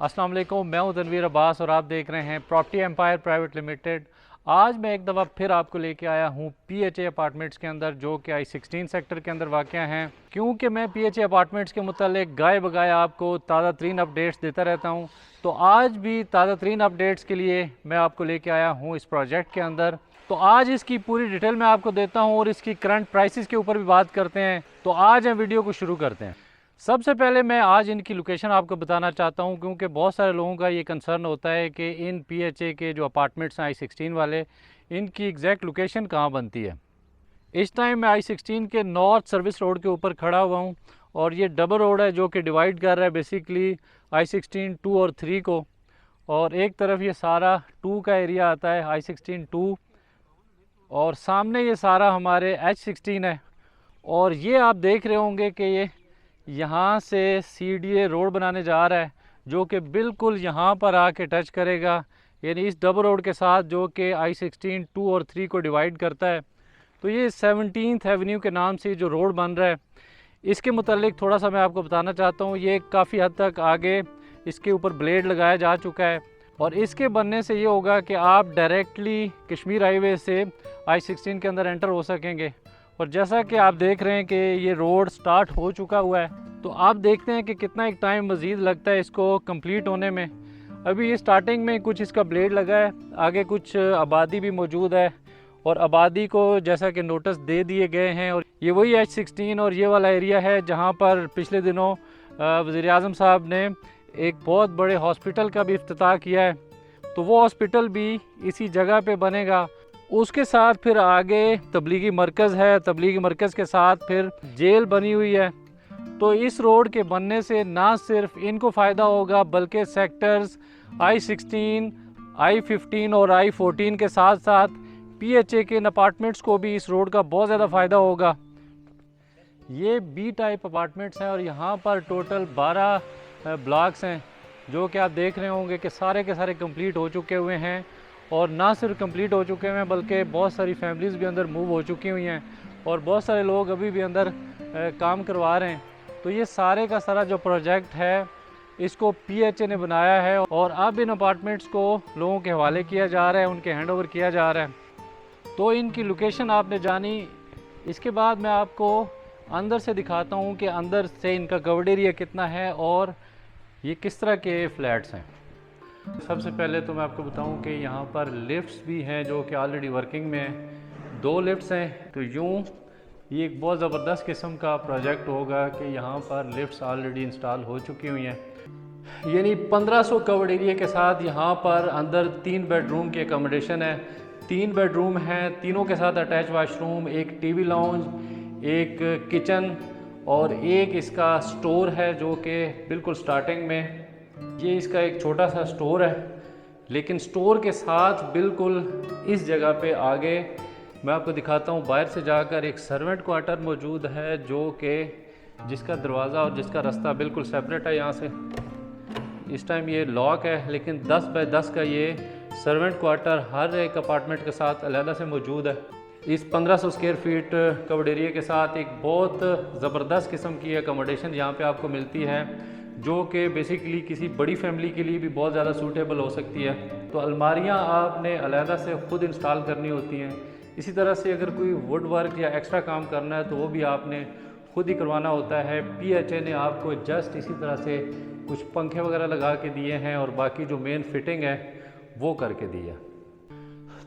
अस्सलाम वालेकुम, मैं हूं तनवीर अब्बास और आप देख रहे हैं प्रॉपर्टी एम्पायर प्राइवेट लिमिटेड। आज मैं एक दफ़ा फिर आपको लेके आया हूं PHA अपार्टमेंट्स के अंदर, जो कि I-16 सेक्टर के अंदर वाक़ हैं। क्योंकि मैं PHA अपार्टमेंट्स के मुतालिक गाय बगाए आपको ताज़ा तरीन अपडेट्स देता रहता हूं, तो आज भी ताज़ा तरीन अपडेट्स के लिए मैं आपको लेके आया हूँ इस प्रोजेक्ट के अंदर। तो आज इसकी पूरी डिटेल मैं आपको देता हूँ और इसकी करंट प्राइसेस के ऊपर भी बात करते हैं। तो आज हम वीडियो को शुरू करते हैं। सबसे पहले मैं आज इनकी लोकेशन आपको बताना चाहता हूं, क्योंकि बहुत सारे लोगों का ये कंसर्न होता है कि इन PHA के जो अपार्टमेंट्स हैं I-16 वाले, इनकी एग्जैक्ट लोकेशन कहां बनती है। इस टाइम मैं I-16 के नॉर्थ सर्विस रोड के ऊपर खड़ा हुआ हूं और ये डबल रोड है जो कि डिवाइड कर रहा है बेसिकली I-16 2 और 3 को। और एक तरफ ये सारा 2 का एरिया आता है, I-16 2, और सामने ये सारा हमारे H-16 है। और ये आप देख रहे होंगे कि ये यहाँ से CDA रोड बनाने जा रहा है, जो कि बिल्कुल यहाँ पर आके टच करेगा, यानी इस डबल रोड के साथ जो कि I-16 2 और 3 को डिवाइड करता है। तो ये 17th एवेन्यू के नाम से जो रोड बन रहा है, इसके मुतालिक थोड़ा सा मैं आपको बताना चाहता हूँ। ये काफ़ी हद तक आगे इसके ऊपर ब्लेड लगाया जा चुका है और इसके बनने से ये होगा कि आप डायरेक्टली कश्मीर हाईवे से I-16 के अंदर एंटर हो सकेंगे। और जैसा कि आप देख रहे हैं कि ये रोड स्टार्ट हो चुका हुआ है, तो आप देखते हैं कि कितना एक टाइम मज़ीद लगता है इसको कंप्लीट होने में। अभी ये स्टार्टिंग में कुछ इसका ब्लेड लगा है, आगे कुछ आबादी भी मौजूद है और आबादी को जैसा कि नोटिस दे दिए गए हैं। और ये वही H-16 और ये वाला एरिया है जहाँ पर पिछले दिनों वज़ीर आज़म साहब ने एक बहुत बड़े हॉस्पिटल का भी इफ्तिताह किया है। तो वो हॉस्पिटल भी इसी जगह पे बनेगा। उसके साथ फिर आगे तबलीगी मरकज़ है, तबलीगी मरकज़ के साथ फिर जेल बनी हुई है। तो इस रोड के बनने से ना सिर्फ इनको फ़ायदा होगा, बल्कि सेक्टर्स I-16, I-15 और I-14 के साथ साथ PHA के इन अपार्टमेंट्स को भी इस रोड का बहुत ज़्यादा फ़ायदा होगा। ये B टाइप अपार्टमेंट्स हैं और यहाँ पर टोटल 12 ब्लॉक्स हैं, जो कि आप देख रहे होंगे कि सारे के सारे कंप्लीट हो चुके हुए हैं। और ना सिर्फ कंप्लीट हो चुके हैं बल्कि बहुत सारी फैमिलीज़ भी अंदर मूव हो चुकी हुई हैं और बहुत सारे लोग अभी भी अंदर काम करवा रहे हैं। तो ये सारे का सारा जो प्रोजेक्ट है, इसको PHA ने बनाया है और अब इन अपार्टमेंट्स को लोगों के हवाले किया जा रहा है, उनके हैंड ओवर किया जा रहा है। तो इनकी लोकेशन आपने जानी। इसके बाद मैं आपको अंदर से दिखाता हूँ कि अंदर से इनका कवर्ड एरिया कितना है और ये किस तरह के फ्लैट्स हैं। सबसे पहले तो मैं आपको बताऊं कि यहाँ पर लिफ्ट्स भी हैं जो कि ऑलरेडी वर्किंग में हैं। 2 लिफ्ट्स हैं। तो यूँ ये एक बहुत ज़बरदस्त किस्म का प्रोजेक्ट होगा कि यहाँ पर लिफ्ट्स ऑलरेडी इंस्टॉल हो चुकी हुई हैं। यानी 1500 कवर्ड एरिया के साथ यहाँ पर अंदर 3 बेडरूम की एकोमोडेशन है। 3 बेडरूम हैं, तीनों के साथ अटैच वाशरूम, एक TV लाउंज, एक किचन और एक इसका स्टोर है जो कि बिल्कुल स्टार्टिंग में। ये इसका एक छोटा सा स्टोर है, लेकिन स्टोर के साथ बिल्कुल इस जगह पे आगे मैं आपको दिखाता हूँ, बाहर से जाकर एक सर्वेंट क्वार्टर मौजूद है जो कि जिसका दरवाज़ा और जिसका रास्ता बिल्कुल सेपरेट है। यहाँ से इस टाइम ये लॉक है, लेकिन 10 बाय 10 का ये सर्वेंट क्वार्टर हर एक अपार्टमेंट के साथ अलहदा से मौजूद है। इस 1500 स्क्वायर फीट कवर्ड एरिया के साथ एक बहुत ज़बरदस्त किस्म की अकोमोडेशन यहाँ पे आपको मिलती है, जो कि बेसिकली किसी बड़ी फैमिली के लिए भी बहुत ज़्यादा सूटेबल हो सकती है। तो अलमारियाँ आपने अलहदा से ख़ुद इंस्टॉल करनी होती हैं। इसी तरह से अगर कोई वुड वर्क या एक्स्ट्रा काम करना है तो वो भी आपने ख़ुद ही करवाना होता है। PHA ने आपको जस्ट इसी तरह से कुछ पंखे वगैरह लगा के दिए हैं और बाकी जो मेन फिटिंग है वो करके दी है।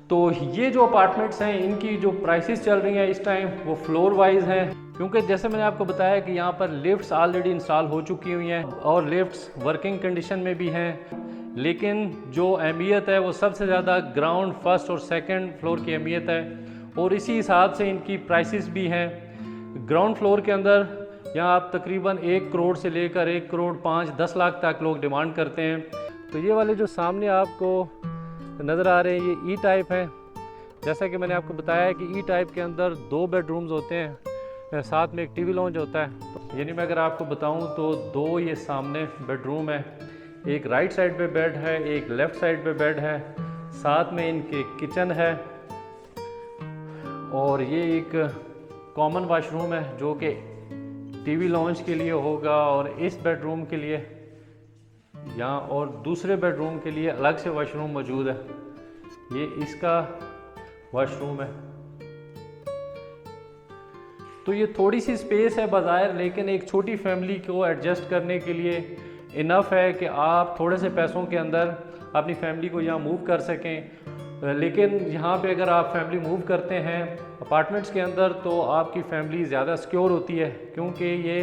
तो ये जो अपार्टमेंट्स हैं, इनकी जो प्राइसेस चल रही हैं इस टाइम, वो फ्लोर वाइज हैं, क्योंकि जैसे मैंने आपको बताया कि यहाँ पर लिफ्ट्स ऑलरेडी इंस्टॉल हो चुकी हुई हैं और लिफ्ट्स वर्किंग कंडीशन में भी हैं। लेकिन जो अहमियत है वो सबसे ज़्यादा ग्राउंड फर्स्ट और सेकंड फ्लोर की अहमियत है और इसी हिसाब से इनकी प्राइसेस भी हैं। ग्राउंड फ्लोर के अंदर यहाँ आप तकरीबन 1 करोड़ से लेकर 1 करोड़ 5-10 लाख तक लोग डिमांड करते हैं। तो ये वाले जो सामने आपको नज़र आ रहे हैं ये E टाइप हैं। जैसा कि मैंने आपको बताया कि E टाइप के अंदर 2 बेडरूम्स होते हैं, साथ में एक TV लॉन्ज होता है। तो यानी मैं अगर आपको बताऊं तो 2 ये सामने बेडरूम है, एक राइट साइड पे बेड है, एक लेफ़्ट साइड पे बेड है, साथ में इनके किचन है और ये एक कॉमन वाशरूम है जो कि TV लॉन्ज के लिए होगा। और इस बेडरूम के लिए यहाँ और दूसरे बेडरूम के लिए अलग से वॉशरूम मौजूद है। ये इसका वॉशरूम है। तो ये थोड़ी सी स्पेस है बाज़ाहिर, लेकिन एक छोटी फैमिली को एडजस्ट करने के लिए इनफ है कि आप थोड़े से पैसों के अंदर अपनी फैमिली को यहाँ मूव कर सकें। लेकिन यहाँ पे अगर आप फैमिली मूव करते हैं अपार्टमेंट्स के अंदर तो आपकी फैमिली ज़्यादा सिक्योर होती है, क्योंकि ये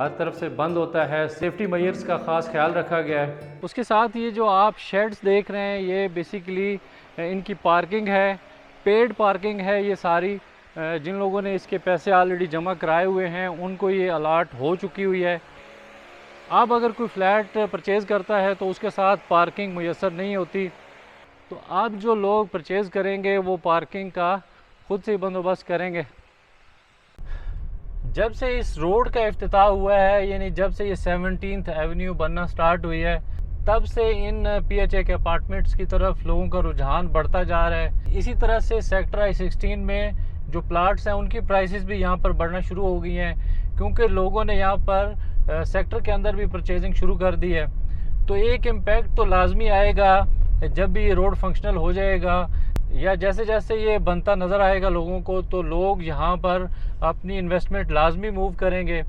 हर तरफ से बंद होता है। सेफ्टी मेजर्स का ख़ास ख्याल रखा गया है। उसके साथ ये जो आप शेड्स देख रहे हैं ये बेसिकली इनकी पार्किंग है, पेड पार्किंग है। ये सारी जिन लोगों ने इसके पैसे ऑलरेडी जमा कराए हुए हैं उनको ये अलाट हो चुकी हुई है। अब अगर कोई फ्लैट परचेज़ करता है तो उसके साथ पार्किंग मुयस्सर नहीं होती, तो अब जो लोग परचेज़ करेंगे वो पार्किंग का खुद से बंदोबस्त करेंगे। जब से इस रोड का इफ्तिताह हुआ है, यानी जब से ये 17th एवेन्यू बनना स्टार्ट हुई है, तब से इन PHA के अपार्टमेंट्स की तरफ लोगों का रुझान बढ़ता जा रहा है। इसी तरह से सेक्टर I-16 में जो प्लाट्स हैं उनकी प्राइसेस भी यहाँ पर बढ़ना शुरू हो गई हैं, क्योंकि लोगों ने यहाँ पर सेक्टर के अंदर भी परचेजिंग शुरू कर दी है। तो एक इम्पैक्ट तो लाजमी आएगा जब भी ये रोड फंक्शनल हो जाएगा, या जैसे जैसे ये बनता नज़र आएगा लोगों को, तो लोग यहाँ पर अपनी इन्वेस्टमेंट लाजमी मूव करेंगे।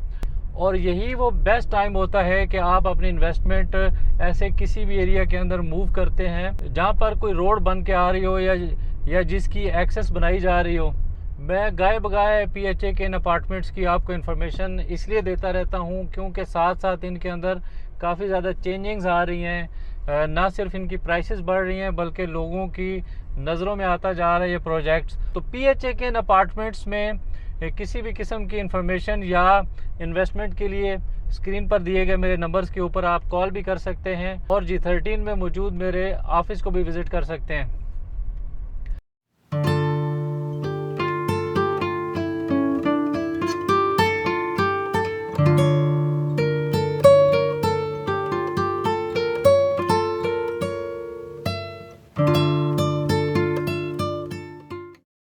और यही वो बेस्ट टाइम होता है कि आप अपनी इन्वेस्टमेंट ऐसे किसी भी एरिया के अंदर मूव करते हैं जहाँ पर कोई रोड बन के आ रही हो या जिसकी एक्सेस बनाई जा रही हो। मैं गाए बगाए PHA के इन अपार्टमेंट्स की आपको इन्फॉर्मेशन इसलिए देता रहता हूँ क्योंकि साथ साथ इनके अंदर काफ़ी ज़्यादा चेंजिंग्स आ रही हैं। ना सिर्फ इनकी प्राइसेस बढ़ रही हैं बल्कि लोगों की नज़रों में आता जा रहा है ये प्रोजेक्ट्स। तो PHA के इन अपार्टमेंट्स में किसी भी किस्म की इंफॉर्मेशन या इन्वेस्टमेंट के लिए स्क्रीन पर दिए गए मेरे नंबर्स के ऊपर आप कॉल भी कर सकते हैं और G13 में मौजूद मेरे ऑफिस को भी विज़िट कर सकते हैं।